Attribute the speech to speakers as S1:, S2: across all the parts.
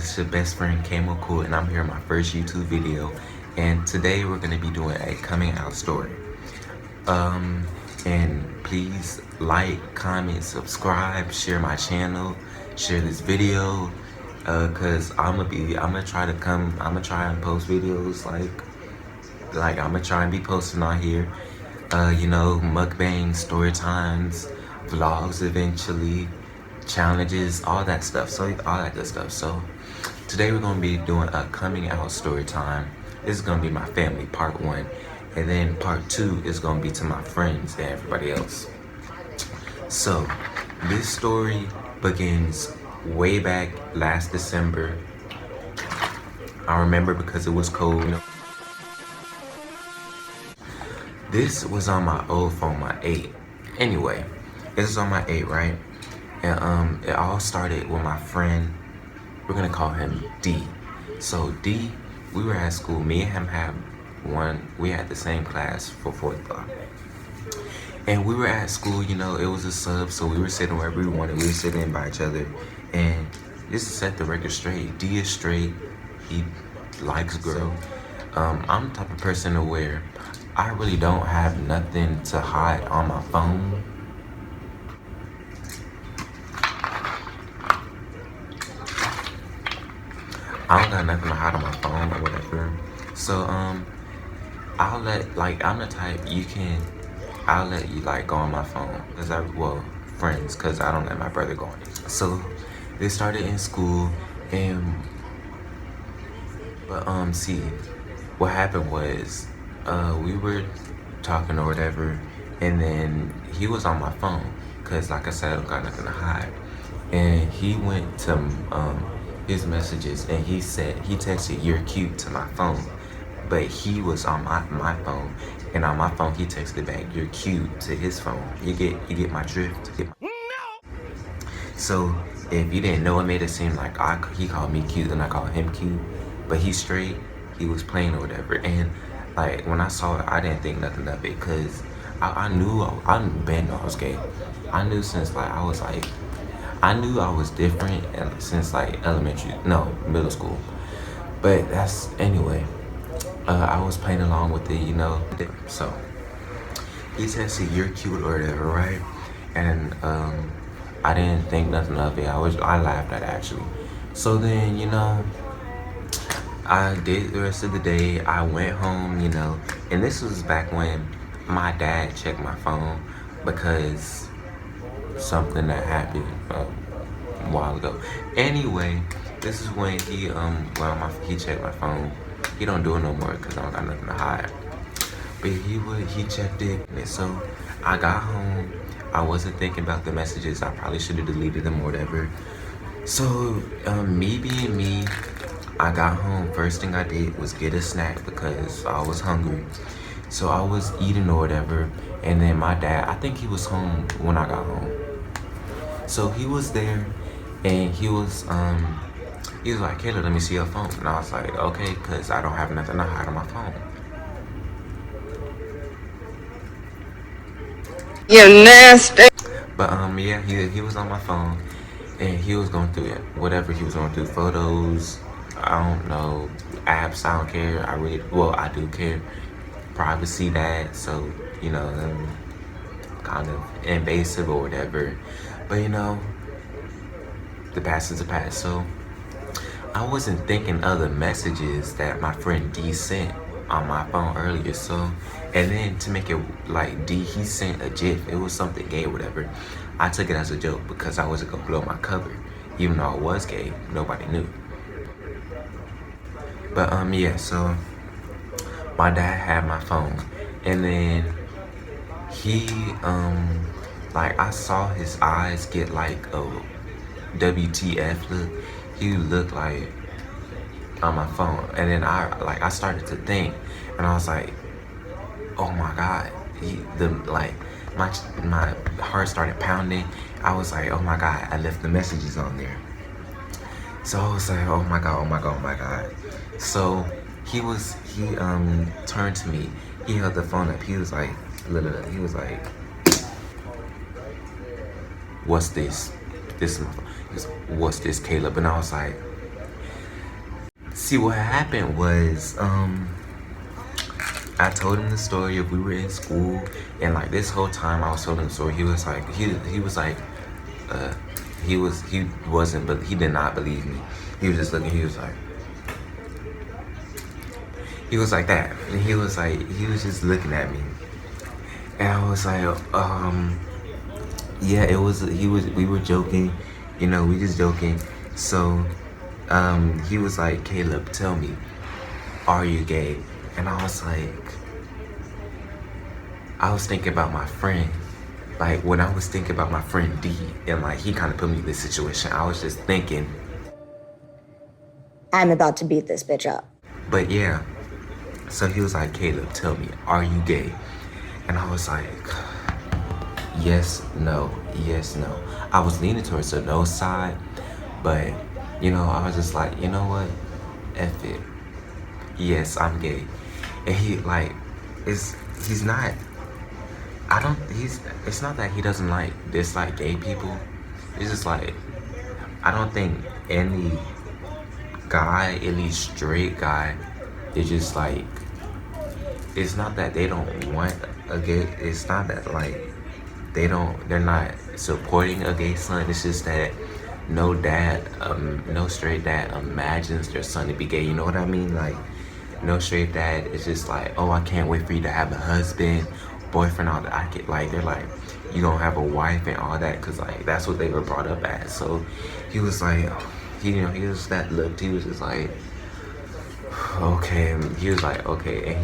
S1: It's your best friend Camo Cool, and I'm here in my first YouTube video. And today we're gonna be doing a coming out story. And please like, comment, subscribe, share my channel, share this video, cause I'm gonna try and post videos like I'm gonna try and be posting on here. Mukbangs, story times, vlogs eventually, challenges, all that stuff. So all that good stuff. So today we're gonna be doing a coming out story time. This is gonna be my family, part 1. And then part 2 is gonna be to my friends and everybody else. So this story begins way back last December. I remember because it was cold. This was on my old phone, my 8. Anyway, this is on my 8, right? And it all started with my friend. We're gonna call him D. So D, we were at school. Me and him had we had the same class for 4th block. And we were at school, it was a sub, so we were sitting wherever we wanted. We were sitting by each other. And just to set the record straight, D is straight. He likes girls. I'm the type of person to where I really don't have nothing to hide on my phone. I don't got nothing to hide on my phone or whatever. So, I'm the type, I'll let you go on my phone. Friends, cause I don't let my brother go on it. So, they started in school see, what happened was, we were talking or whatever, and then he was on my phone, cause like I said, I don't got nothing to hide. And he went to, his messages, and he texted "you're cute" to my phone, but he was on my phone, and on my phone he texted back "you're cute" to his phone. You get my drift? So if you didn't know, it made it seem like he called me cute and I called him cute, but he's straight. He was playing or whatever, and when I saw it, I didn't think nothing of it, cause I knew I was gay. I knew since I knew I was different since middle school. But that's, anyway, I was playing along with it, So he texted "you're cute" or whatever, right? And I didn't think nothing of it. I laughed at it, actually. So then, I did the rest of the day. I went home, and this was back when my dad checked my phone because something that happened a while ago. Anyway, this is when he checked my phone. He don't do it no more because I don't got nothing to hide. But he checked it, and so I got home. I wasn't thinking about the messages. I probably should have deleted them or whatever. So me being me, I got home. First thing I did was get a snack because I was hungry. So I was eating or whatever, and then my dad, I think he was home when I got home. So he was there, and he was like, "Caleb, let me see your phone." And I was like, "Okay," because I don't have nothing to hide on my phone.
S2: You're nasty.
S1: But yeah, he was on my phone, and he was going through it, whatever he was going through, photos, I don't know, apps. I don't care. I do care. Privacy, that, so kind of invasive or whatever. But the past is the past. So I wasn't thinking of the messages that my friend D sent on my phone earlier. So, and then to make it like D, he sent a GIF. It was something gay or whatever. I took it as a joke because I wasn't gonna blow my cover, even though I was gay. Nobody knew. But yeah. So my dad had my phone, and then he I saw his eyes get like a WTF look. He looked like on my phone, and then I started to think, and I was like, oh my god, my heart started pounding. I was like, oh my god, I left the messages on there. So I was like, oh my god, oh my god, oh my god. So he turned to me. He held the phone up. He was like, what's this? What's this, Caleb? And I was like, See, what happened was, I told him the story of we were in school, and like this whole time I was telling him the story, he was like, he was like, uh, he wasn't, but he did not believe me. He was just looking. He was like that, and he was just looking at me, and I was like, yeah, it was. We were joking, we just joking. So, he was like, Caleb, tell me, are you gay? And I was thinking about my friend. Like when I was thinking about my friend D, and like he kind of put me in this situation, I was just thinking,
S3: I'm about to beat this bitch up.
S1: But yeah, so he was like, Caleb, tell me, are you gay? And I was like, yes, no, yes, no. I was leaning towards the no side, but I was just like, you know what? F it. Yes, I'm gay. And he's not, it's not that he doesn't dislike gay people. It's just like, I don't think any guy, any straight guy, is just like, it's not that they don't want a gay, it's not that they're not supporting a gay son. It's just that no straight dad imagines their son to be gay. You know what I mean? Like, no straight dad is just like, oh, I can't wait for you to have a husband, boyfriend, all that. They're like, you gonna have a wife and all that, cause like that's what they were brought up as. So he was like, he was that looked. He was just like, okay. He was like, okay, and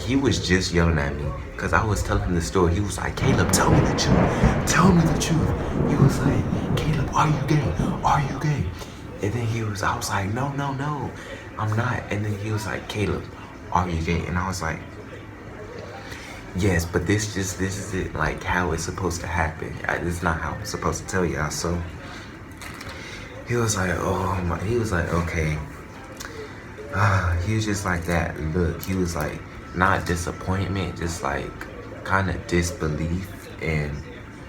S1: he was just yelling at me because I was telling him the story. He was like, Caleb, tell me the truth. Tell me the truth. He was like, Caleb, are you gay? Are you gay? And then I was like, no, I'm not. And then he was like, Caleb, are you gay? And I was like, yes, but this is it, like how it's supposed to happen. This is not how I'm supposed to tell y'all. So he was like, oh my, he was like, okay. He was just like that look. He was like, not disappointment, just like kind of disbelief and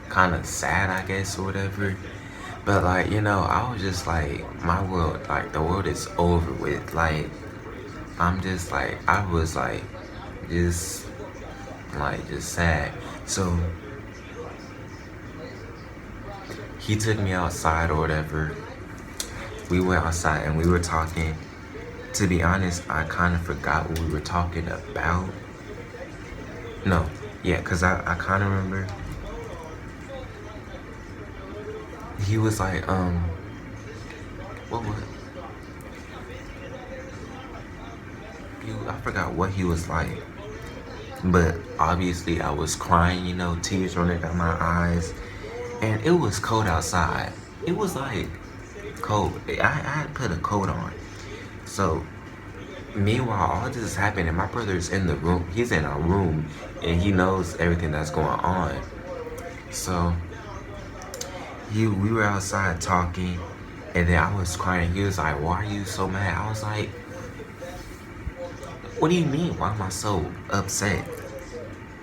S1: kind of sad, I guess, or whatever. But like, I was just like, my world, like the world is over with. Like, I'm just like, I was like, just sad. So he took me outside or whatever. We went outside and we were talking. To be honest, I kind of forgot what we were talking about. No, yeah, because I kind of remember. He was like, what? I forgot what he was like. But obviously I was crying, tears running down my eyes. And it was cold outside. It was like cold. I had put a coat on. So, meanwhile, all this is happening. My brother's in the room. He's in our room, and he knows everything that's going on. So, we were outside talking, and then I was crying. He was like, why are you so mad? I was like, what do you mean? Why am I so upset?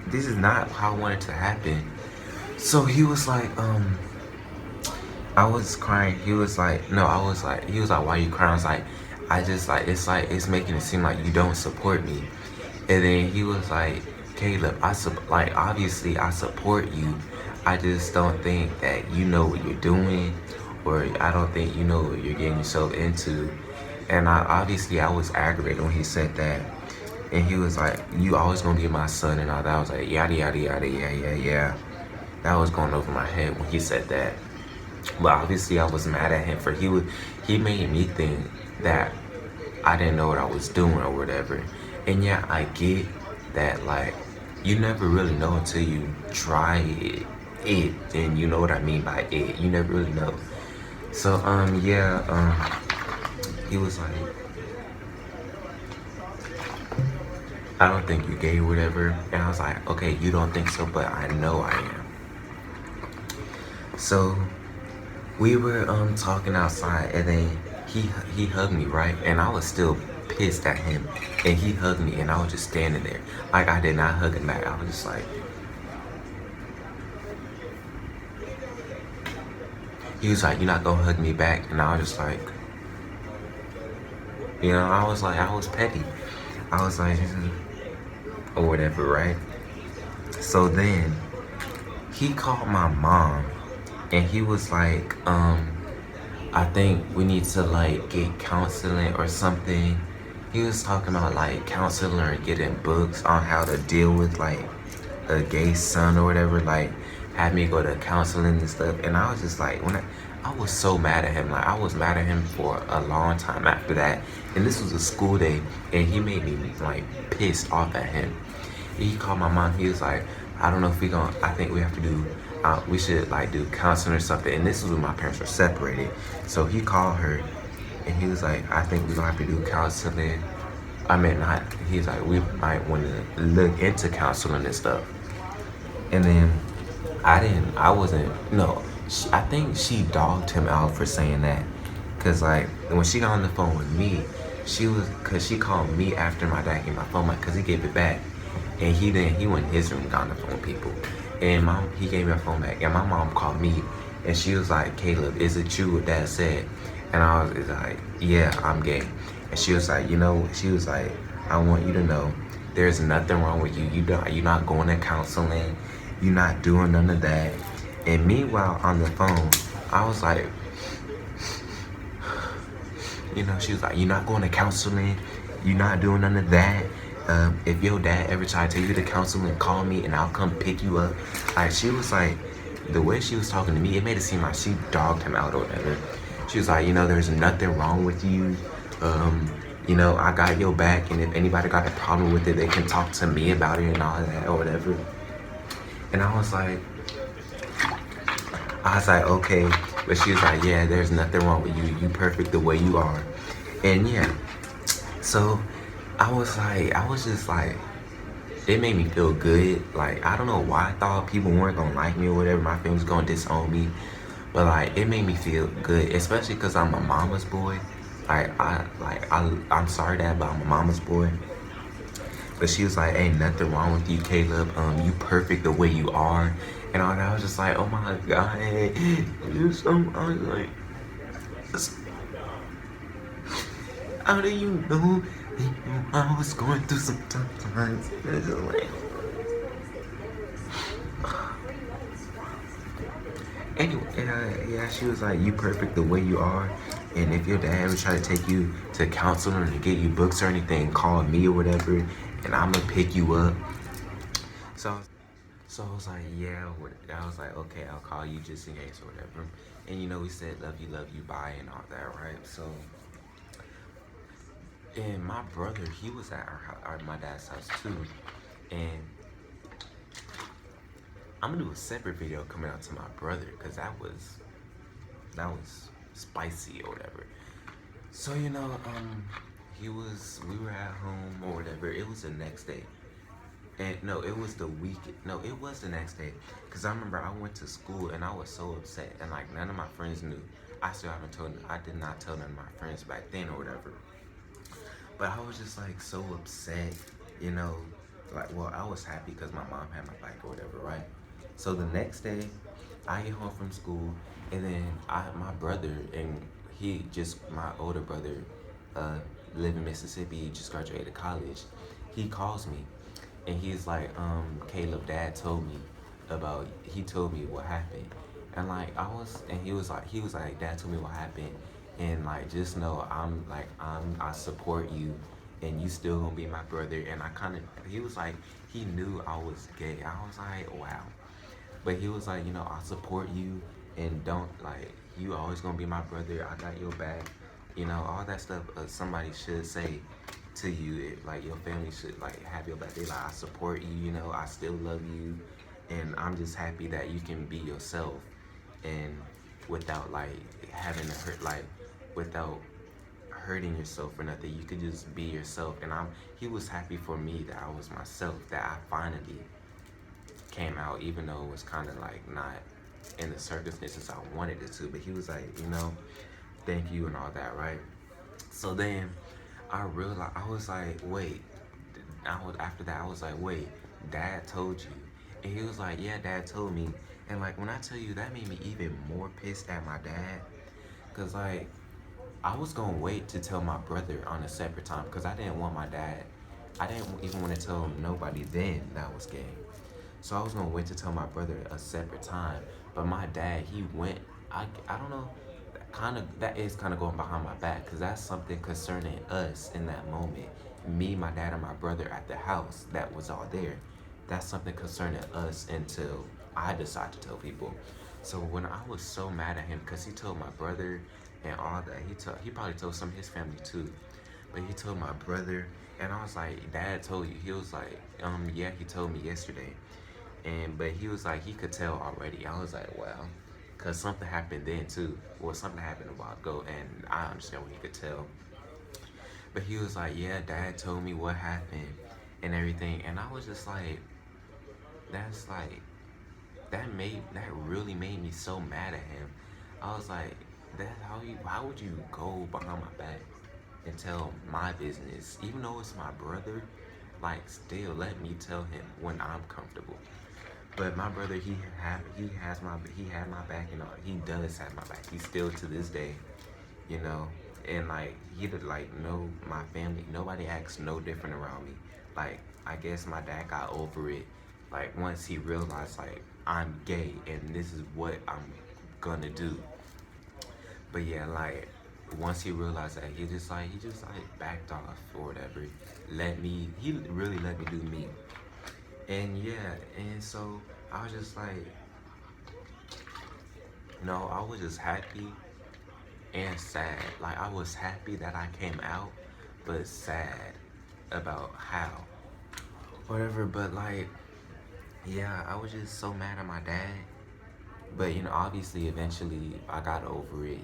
S1: This is not how I wanted to happen. So he was like, I was crying. He was like, no, he was like, why are you crying? I was like, it's making it seem like you don't support me. And then he was like, Caleb, obviously I support you. I just don't think that you know what you're doing, or I don't think you know what you're getting yourself into. And I was aggravated when he said that. And he was like, you always gonna be my son and all that. I was like, yada, yada, yada, yeah. That was going over my head when he said that. But obviously I was mad at him for he made me think that I didn't know what I was doing or whatever. And yeah, I get that, like, you never really know until you try it, and you know what I mean by it. You never really know. So he was like, I don't think you're gay or whatever. And I was like, okay, you don't think so, but I know I am. So we were talking outside, and then he hugged me, right? And I was still pissed at him, and he hugged me, and I was just standing there. Like, I did not hug him back. I was just like, he was like, you're not gonna hug me back? And I was just like, I was like, I was petty. I was like, or whatever, right? So then he called my mom and he was like, I think we need to like get counseling or something. He was talking about like counseling or getting books on how to deal with like a gay son or whatever. Like had me go to counseling and stuff. And I was just like, I was so mad at him. Like I was mad at him for a long time after that. And this was a school day, and he made me like pissed off at him. He called my mom. He was like, I don't know if we gonna. I think we have to do. We should like do counseling or something. And this was when my parents were separated. So he called her, and he was like, I think we gonna have to do counseling. I mean, not. He's like, we might want to look into counseling and stuff. And then I didn't. I wasn't. No. I think she dogged him out for saying that. Cause like when she got on the phone with me, cause she called me after my dad gave my phone back, cause he gave it back, and he didn't. He went in his room and got on the phone with people, and he gave me a phone back, and my mom called me, and she was like, Caleb, is it true what Dad said? And I was like, yeah, I'm gay, and she was like, she was like, I want you to know, there's nothing wrong with you. You're not going to counseling, you're not doing none of that. And meanwhile on the phone, I was like, she was like, you're not going to counseling, you're not doing none of that. If your dad ever tried to take you to counseling, call me and I'll come pick you up. Like, she was like, the way she was talking to me, it made it seem like she dogged him out or whatever. She was like, there's nothing wrong with you. I got your back, and if anybody got a problem with it, they can talk to me about it and all that or whatever. And I was like, okay. But she was like, yeah, there's nothing wrong with you. You perfect the way you are. And yeah, so I was just like, it made me feel good. Like, I don't know why I thought people weren't gonna like me or whatever. My family was gonna disown me. But like, it made me feel good, especially because I'm a mama's boy. I'm sorry, Dad, but I'm a mama's boy. But she was like, ain't nothing wrong with you, Caleb. You perfect the way you are. And all that. I was just like, oh my God. I was like, how do you know I was going through some tough times? It's just like, anyway, yeah, she was like, you perfect the way you are. And if your dad ever try to take you to counseling or to get you books or anything, call me or whatever, and I'm gonna pick you up. So I was like, yeah. I was like, okay, I'll call you just in case or whatever. And we said love you, bye, and all that, right? So, and my brother, he was at my dad's house too, and I'm gonna do a separate video coming out to my brother, because that was spicy or whatever. So we were at home or whatever. It was the next day. And no, it was the week. No, it was the next day. Because I remember I went to school and I was so upset. And like none of my friends knew. I did not tell none of my friends back then or whatever. But I was just like so upset, Like, well, I was happy because my mom had my back or whatever, right? So the next day, I get home from school. And then my brother, and my older brother, live in Mississippi, he just graduated college. He calls me. And he's like, Caleb, Dad told me what happened. And like, he was like, Dad told me what happened. And like, just know I support you, and you still gonna be my brother. And he was like, he knew I was gay. I was like, wow. But he was like, I support you, and don't, like, you always gonna be my brother. I got your back. All that stuff somebody should say to you. Like, your family should, like, have your back. They like, I support you, I still love you. And I'm just happy that you can be yourself. And without, like, having to hurt, like, without hurting yourself or nothing. You could just be yourself. And he was happy for me that I was myself, that I finally came out, even though it was kind of like not in the circumstances I wanted it to. But he was like, thank you and all that, right? So then I realized, I was like, wait. After that, I was like, wait, Dad told you? And he was like, yeah, Dad told me. And like, when I tell you, that made me even more pissed at my dad. Cause like, I was gonna wait to tell my brother on a separate time because I didn't want my dad. I didn't even want to tell nobody then that I was gay. So I was gonna wait to tell my brother a separate time. But my dad, he went. I don't know. That is kind of going behind my back because that's something concerning us in that moment. Me, my dad, and my brother at the house that was all there. That's something concerning us until I decide to tell people. So when I was so mad at him because he told my brother and all that, he probably told some of his family too, but he told my brother, and I was like, Dad told you? He was like, yeah, he told me yesterday, but he was like, he could tell already. I was like, well, cause something happened then too. Well, something happened a while ago, and I understand what he could tell. But he was like, yeah, Dad told me what happened and everything, and I was just like, that's like that really made me so mad at him. I was like, that how would you go behind my back and tell my business, even though it's my brother? Like, still let me tell him when I'm comfortable. But my brother, he had my back, and he does have my back. He still to this day, you know. And like he did, like, no, my family, nobody acts no different around me. Like, I guess my dad got over it. Like, once he realized like I'm gay and this is what I'm gonna do. But yeah, like once he realized that, he just like backed off or whatever. He really let me do me. And yeah, and so I was just like, no, I was just happy and sad. Like, I was happy that I came out, but sad about how. Whatever, but like, yeah, I was just so mad at my dad. But obviously, eventually, I got over it.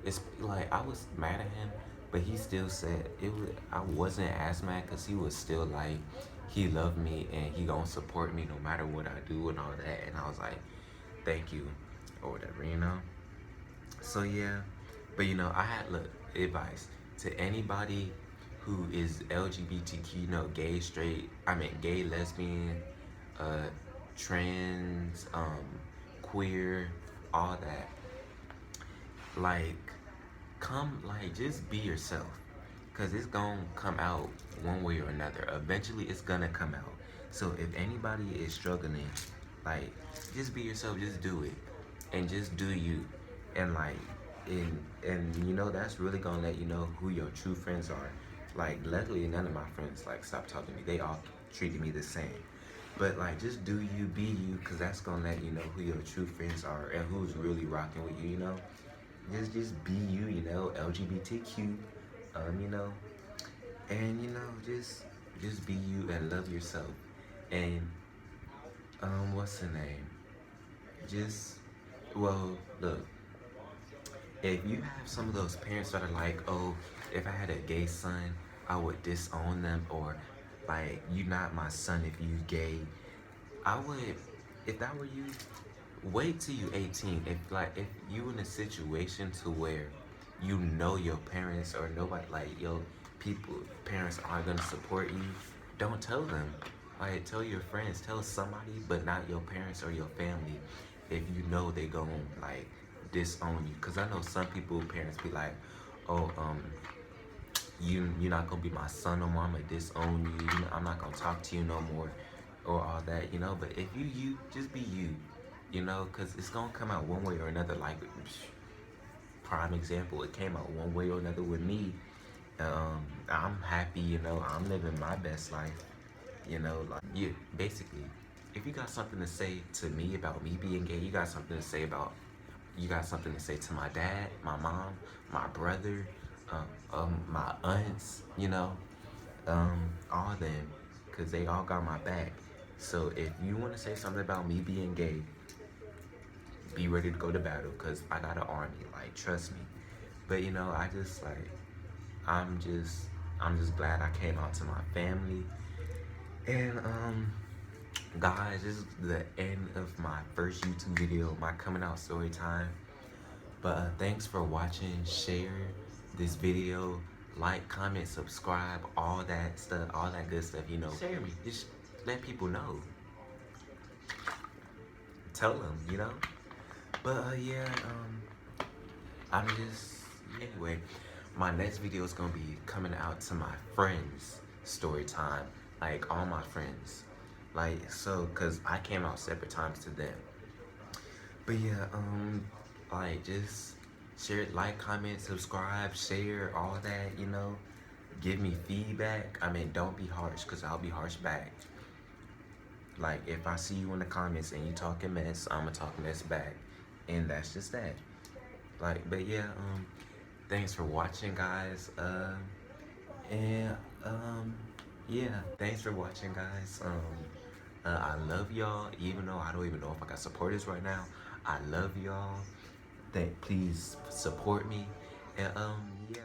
S1: It's like I was mad at him, but he still said it was. I wasn't as mad because he was still like, he loved me and he gonna support me no matter what I do and all that. And I was like, thank you, or whatever. So yeah, but I had look advice to anybody who is LGBTQ, gay, straight. I mean, gay, lesbian, uh, trans, queer, all that. Like, just be yourself, cause it's gonna come out one way or another. Eventually, it's gonna come out. So if anybody is struggling, like, just be yourself. Just do it, and just do you, and like, and that's really gonna let you know who your true friends are. Like, luckily, none of my friends like stopped talking to me. They all treated me the same. But like, just do you, be you, cause that's gonna let you know who your true friends are and who's really rocking with you. Just be you. LGBTQ, you know, and just be you and love yourself. And what's the name? Just well, look. If you have some of those parents that are like, oh, if I had a gay son, I would disown them, or like, you not my son if you gay. I would, if that were you, wait till you 18. If you in a situation to where your parents or nobody, like your parents aren't gonna support you, don't tell them. Like, tell your friends, tell somebody, but not your parents or your family. If you know they gonna like disown you, cause I know some people parents be like, oh, you're not gonna be my son no more. I'm gonna disown you. I'm not gonna talk to you no more, or all that. But if you just be you, cause it's gonna come out one way or another. Like, prime example, it came out one way or another with me. I'm happy. I'm living my best life. Like, you basically, if you got something to say to me about me being gay, you got something to say to my dad, my mom, my brother, my aunts, all them, because they all got my back. So if you want to say something about me being gay, be ready to go to battle, because I got an army, like, trust me. But I just like, I'm just glad I came out to my family. And guys, this is the end of my first YouTube video, my coming out story time. But thanks for watching. Share this video, like, comment, subscribe, all that stuff, all that good stuff. Share me. Just let people know. Tell them. But yeah, I'm just anyway. my next video is gonna be coming out to my friends story time, like all my friends, like so, cause I came out separate times to them. But yeah, like just share, like, comment, subscribe, share, all that, you know. Give me feedback. I mean, don't be harsh, cause I'll be harsh back. Like if I see you in the comments and you talking mess, I'ma talk mess back, and that's just that. Like, but yeah, thanks for watching, guys. And yeah, thanks for watching, guys. I love y'all, even though I don't even know if I got supporters right now. I love y'all. Please support me, and yeah.